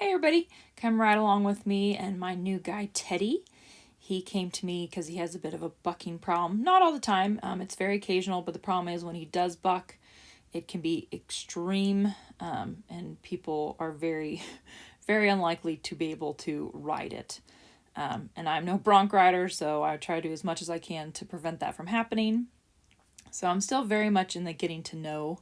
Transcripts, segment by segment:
Hey everybody, come right along with me and my new guy Teddy. He came to me because he has a bit of a bucking problem. Not all the time, it's very occasional, but the problem is when he does buck, it can be extreme, and people are very, very unlikely to be able to ride it. And I'm no bronc rider, so I try to do as much as I can to prevent that from happening. So I'm still very much in the getting to know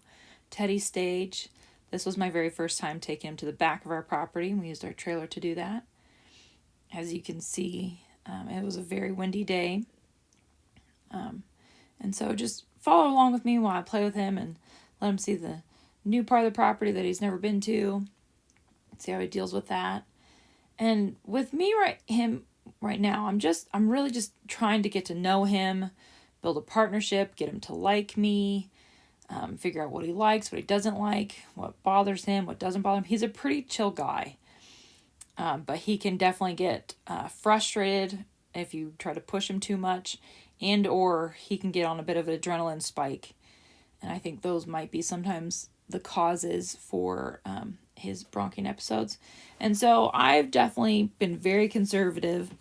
Teddy stage. This was my very first time taking him to the back of our property, and we used our trailer to do that. As you can see, it was a very windy day. And so just follow along with me while I play with him and let him see the new part of the property that he's never been to. See how he deals with that. And with me right now, I'm really just trying to get to know him, build a partnership, get him to like me, figure out what he likes, what he doesn't like, what bothers him, what doesn't bother him. He's a pretty chill guy, but he can definitely get frustrated if you try to push him too much, and or he can get on a bit of an adrenaline spike. And I think those might be sometimes the causes for his bronching episodes. And so I've definitely been very conservative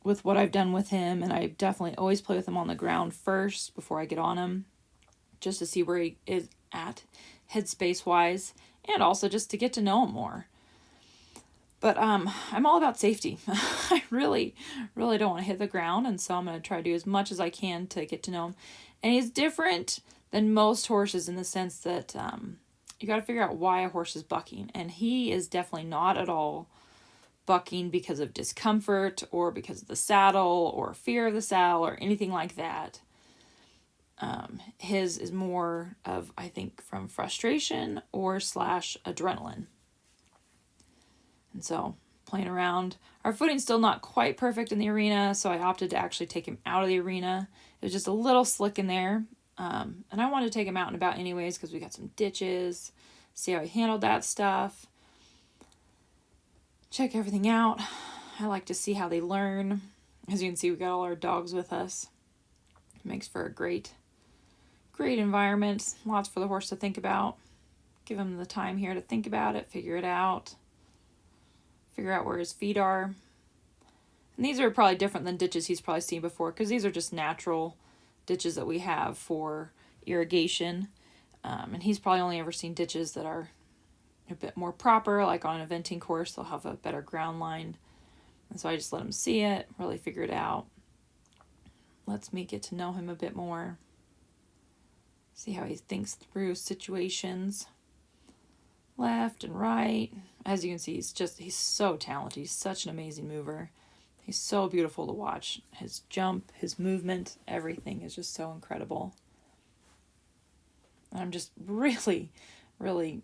with what I've done with him, and I definitely always play with him on the ground first before I get on him, just to see where he is at headspace wise, and also just to get to know him more. But I'm all about safety. I really don't want to hit the ground, and so I'm going to try to do as much as I can to get to know him. And he's different than most horses in the sense that you got to figure out why a horse is bucking, and he is definitely not at all bucking because of discomfort or because of the saddle or fear of the saddle or anything like that. His is more of, I think, from frustration or / adrenaline. And so playing around. Our footing's still not quite perfect in the arena, so I opted to actually take him out of the arena. It was just a little slick in there. And I wanted to take him out and about anyways because we got some ditches, see how he handled that stuff. Check everything out. I like to see how they learn. As you can see, we got all our dogs with us. It makes for a great environment. Lots for the horse to think about. Give him the time here to think about it, figure it out. Figure out where his feet are. And these are probably different than ditches he's probably seen before, because these are just natural ditches that we have for irrigation. And he's probably only ever seen ditches that are a bit more proper, like on an eventing course, they'll have a better ground line. And so I just let him see it, really figure it out. Lets me get to know him a bit more. See how he thinks through situations. Left and right. As you can see, he's so talented. He's such an amazing mover. He's so beautiful to watch. His jump, his movement, everything is just so incredible. And I'm just really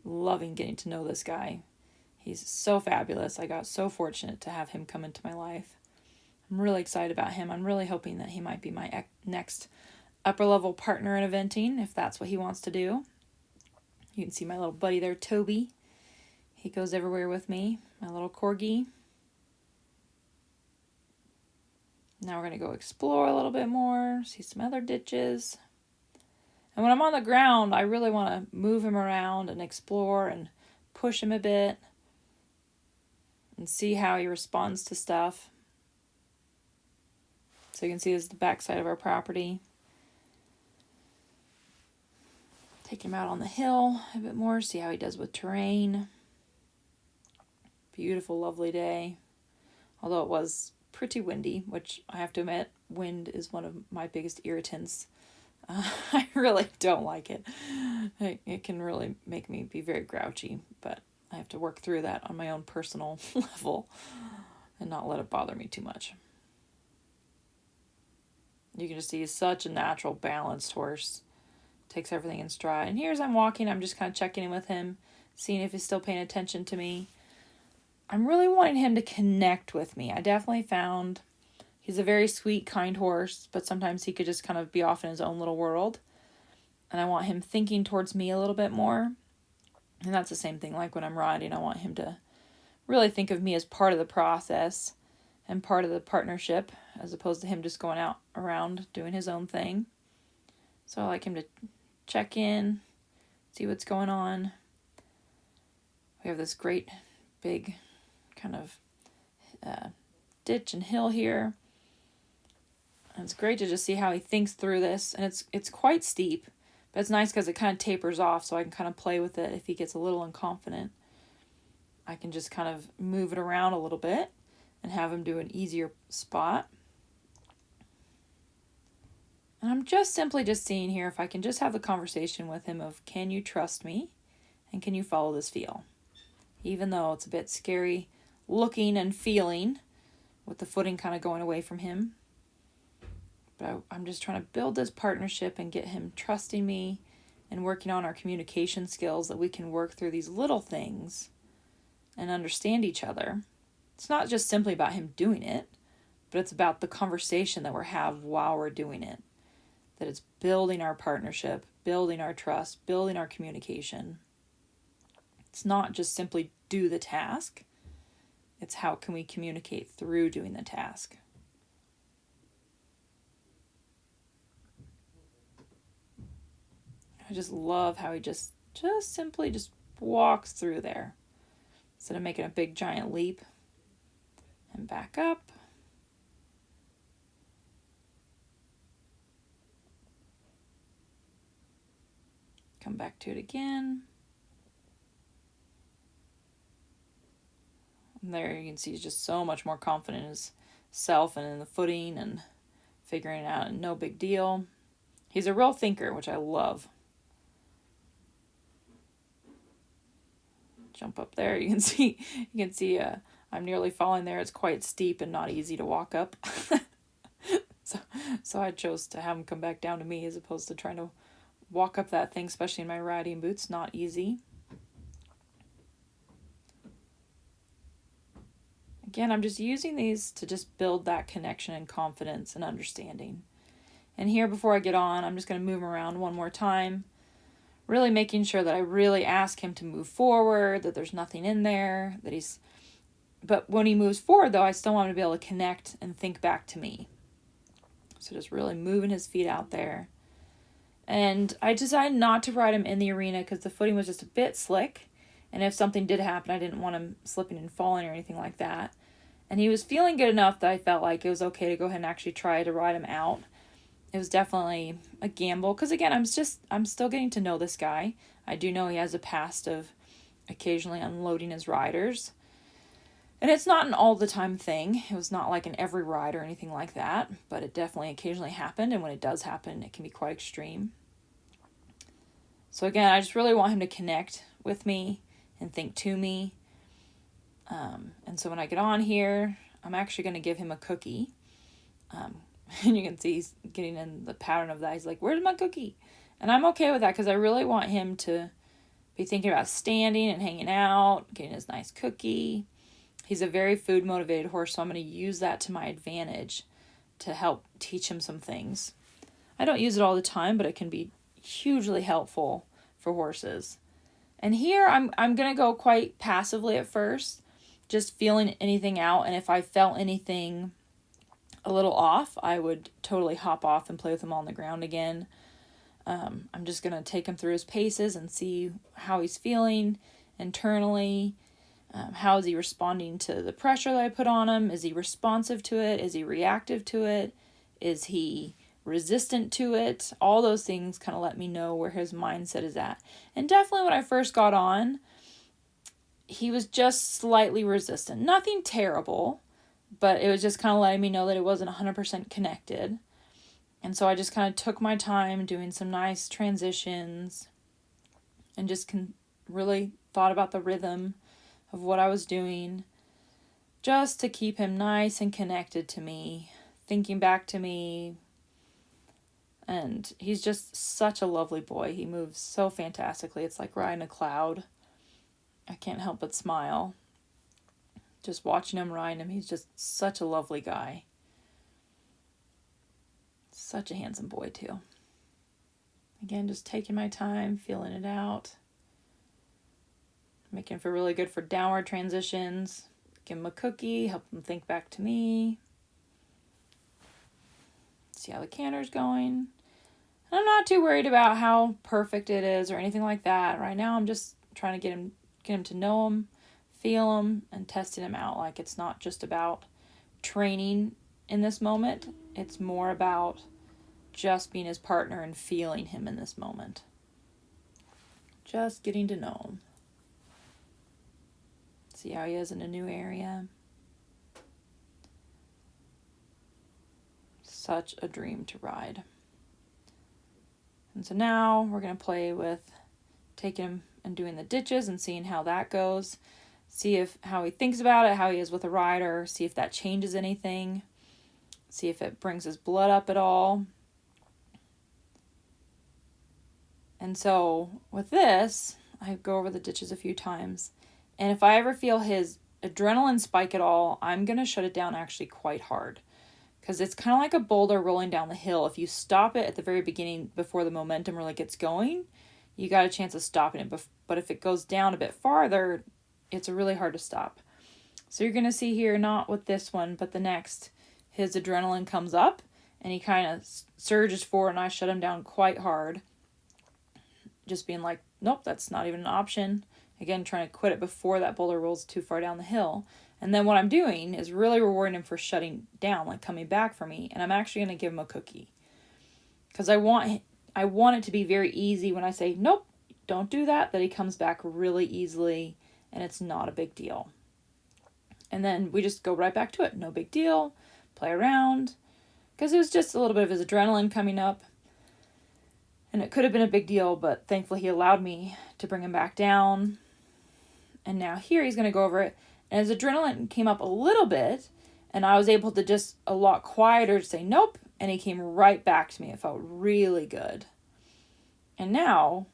loving getting to know this guy. He's so fabulous. I got so fortunate to have him come into my life. I'm really excited about him. I'm really hoping that he might be my next upper level partner in eventing, if that's what he wants to do. You can see my little buddy there, Toby. He goes everywhere with me. My little corgi. Now we're going to go explore a little bit more, see some other ditches. And when I'm on the ground, I really want to move him around and explore and push him a bit and see how he responds to stuff. So you can see this is the backside of our property. Take him out on the hill a bit more, see how he does with terrain. Beautiful, lovely day. Although it was pretty windy, which I have to admit, wind is one of my biggest irritants. I really don't like it. It can really make me be very grouchy, but I have to work through that on my own personal level and not let it bother me too much. You can just see he's such a natural, balanced horse. Takes everything in stride. And here as I'm walking, I'm just kind of checking in with him, seeing if he's still paying attention to me. I'm really wanting him to connect with me. I definitely found he's a very sweet, kind horse, but sometimes he could just kind of be off in his own little world. And I want him thinking towards me a little bit more. And that's the same thing like when I'm riding. I want him to really think of me as part of the process and part of the partnership, as opposed to him just going out around doing his own thing. So I like him to check in, see what's going on. We have this great big kind of ditch and hill here. And it's great to just see how he thinks through this. And it's quite steep, but it's nice because it kind of tapers off, so I can kind of play with it if he gets a little unconfident. I can just kind of move it around a little bit and have him do an easier spot. And I'm just simply just seeing here if I can just have the conversation with him of, can you trust me? And can you follow this feel? Even though it's a bit scary looking and feeling with the footing kind of going away from him. But I'm just trying to build this partnership and get him trusting me and working on our communication skills that we can work through these little things and understand each other. It's not just simply about him doing it, but it's about the conversation that we're having while we're doing it. That it's building our partnership, building our trust, building our communication. It's not just simply do the task. It's how can we communicate through doing the task. I just love how he just simply just walks through there. Instead of making a big giant leap. And back up. Come back to it again. And there you can see he's just so much more confident in himself and in the footing and figuring it out. No big deal. He's a real thinker, which I love. Jump up there. You can see I'm nearly falling there. It's quite steep and not easy to walk up. So I chose to have him come back down to me as opposed to trying to walk up that thing, especially in my riding boots. Not easy. Again, I'm just using these to just build that connection and confidence and understanding. And here, before I get on, I'm just going to move him around one more time. Really making sure that I really ask him to move forward, that there's nothing in there, but when he moves forward, though, I still want him to be able to connect and think back to me. So just really moving his feet out there. And I decided not to ride him in the arena because the footing was just a bit slick. And if something did happen, I didn't want him slipping and falling or anything like that. And he was feeling good enough that I felt like it was okay to go ahead and actually try to ride him out. It was definitely a gamble because, again, I'm still getting to know this guy. I do know he has a past of occasionally unloading his riders. And it's not an all-the-time thing. It was not like an every ride or anything like that, but it definitely occasionally happened, and when it does happen, it can be quite extreme. So again, I just really want him to connect with me and think to me. And so when I get on here, I'm actually going to give him a cookie. And you can see he's getting in the pattern of that. He's like, where's my cookie? And I'm okay with that because I really want him to be thinking about standing and hanging out, getting his nice cookie. He's a very food-motivated horse, so I'm going to use that to my advantage to help teach him some things. I don't use it all the time, but it can be hugely helpful for horses. And here I'm going to go quite passively at first, just feeling anything out. And if I felt anything a little off, I would totally hop off and play with him on the ground again. I'm just going to take him through his paces and see how he's feeling internally. How is he responding to the pressure that I put on him? Is he responsive to it? Is he reactive to it? Is he resistant to it? All those things kind of let me know where his mindset is at. And definitely when I first got on, he was just slightly resistant. Nothing terrible, but it was just kind of letting me know that it wasn't 100% connected. And so I just kind of took my time doing some nice transitions and just really thought about the rhythm of what I was doing just to keep him nice and connected to me, thinking back to me. And he's just such a lovely boy. He moves so fantastically. It's like riding a cloud. I can't help but smile. Just watching him, riding him, he's just such a lovely guy. Such a handsome boy, too. Again, just taking my time, feeling it out. Making him feel really good for downward transitions. Give him a cookie, help him think back to me. See how the canter's going. And I'm not too worried about how perfect it is or anything like that. Right now, I'm just trying to get him to know him, feel him and testing him out. Like, it's not just about training in this moment. It's more about just being his partner and feeling him in this moment. Just getting to know him. See how he is in a new area. Such a dream to ride. And so now we're going to play with taking him and doing the ditches and seeing how that goes. See how he thinks about it, how he is with a rider. See if that changes anything. See if it brings his blood up at all. And so with this, I go over the ditches a few times. And if I ever feel his adrenaline spike at all, I'm going to shut it down actually quite hard. Because it's kind of like a boulder rolling down the hill. If you stop it at the very beginning before the momentum really gets going, you got a chance of stopping it. But if it goes down a bit farther, it's really hard to stop. So you're going to see here, not with this one, but the next, his adrenaline comes up and he kind of surges forward and I shut him down quite hard. Just being like, nope, that's not even an option. Again, trying to quit it before that boulder rolls too far down the hill. And then what I'm doing is really rewarding him for shutting down, like coming back for me. And I'm actually going to give him a cookie. Because I want it to be very easy when I say, nope, don't do that he comes back really easily and it's not a big deal. And then we just go right back to it. No big deal. Play around. Because it was just a little bit of his adrenaline coming up. And it could have been a big deal, but thankfully he allowed me to bring him back down. And now here he's going to go over it. And his adrenaline came up a little bit, and I was able to just a lot quieter to say nope, and he came right back to me. It felt really good. And now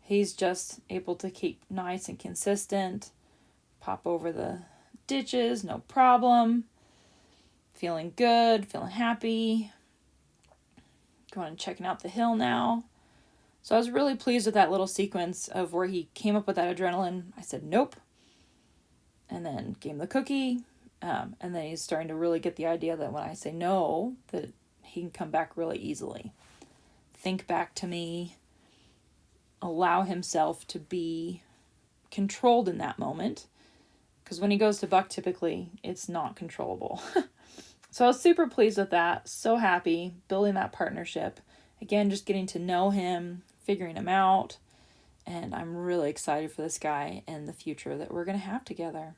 he's just able to keep nice and consistent, pop over the ditches, no problem, feeling good, feeling happy, going and checking out the hill now. So I was really pleased with that little sequence of where he came up with that adrenaline. I said nope. And then gave him the cookie. And then he's starting to really get the idea that when I say no, that he can come back really easily. Think back to me. Allow himself to be controlled in that moment. Because when he goes to buck, typically, it's not controllable. So I was super pleased with that. So happy. Building that partnership. Again, just getting to know him. Figuring him out. And I'm really excited for this guy and the future that we're going to have together.